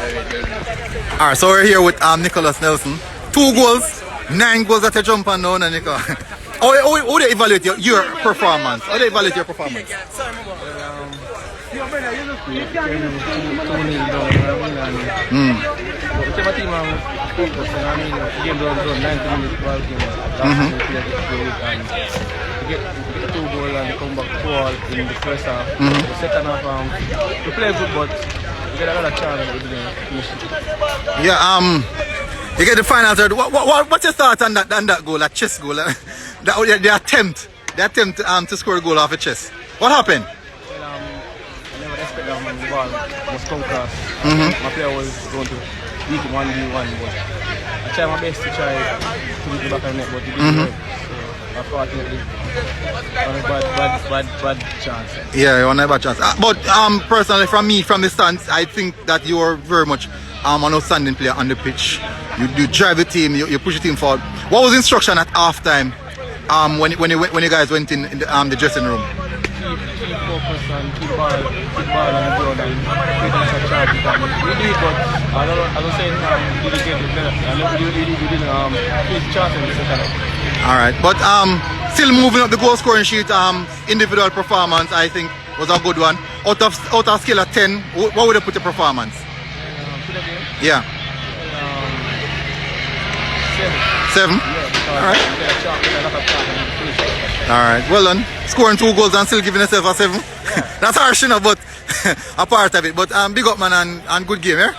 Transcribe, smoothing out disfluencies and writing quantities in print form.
Alright, so we're here with Nicolas Nelson. 2 goals, 9 goals that you jump on now, Nico. How do you evaluate your performance? How do you evaluate your performance? Get 2 goals and come back 4 in the first half. The second half, we play good, but we get another chance to finish. Yeah, you get the final third. What's your thought on that goal, that chest goal? The attempt to score a goal off a chest. What happened? Well, I never expected that the ball was come across. My player was going to beat 1v1, but I tried my best to try to beat the back of the net, but it didn't work. So unfortunately, on a bad chance. Yeah, on a bad chance. But personally, from the stands, I think that you are very much an outstanding player on the pitch. You drive the team, you push the team forward. What was the instruction at halftime when you guys went in the dressing room? Keep focus and keep ball on the ground and create a chance. We did, but I was saying we didn't get it better. I know we didn't create a chance in the second half. Alright, but still moving up the goal scoring sheet, individual performance I think was a good one. Out of scale of 10, what would you put your performance? Yeah. 7? Alright. Alright, well done. Scoring 2 goals and still giving yourself a 7. That's harsh enough, but a part of it. But big up man and good game, yeah?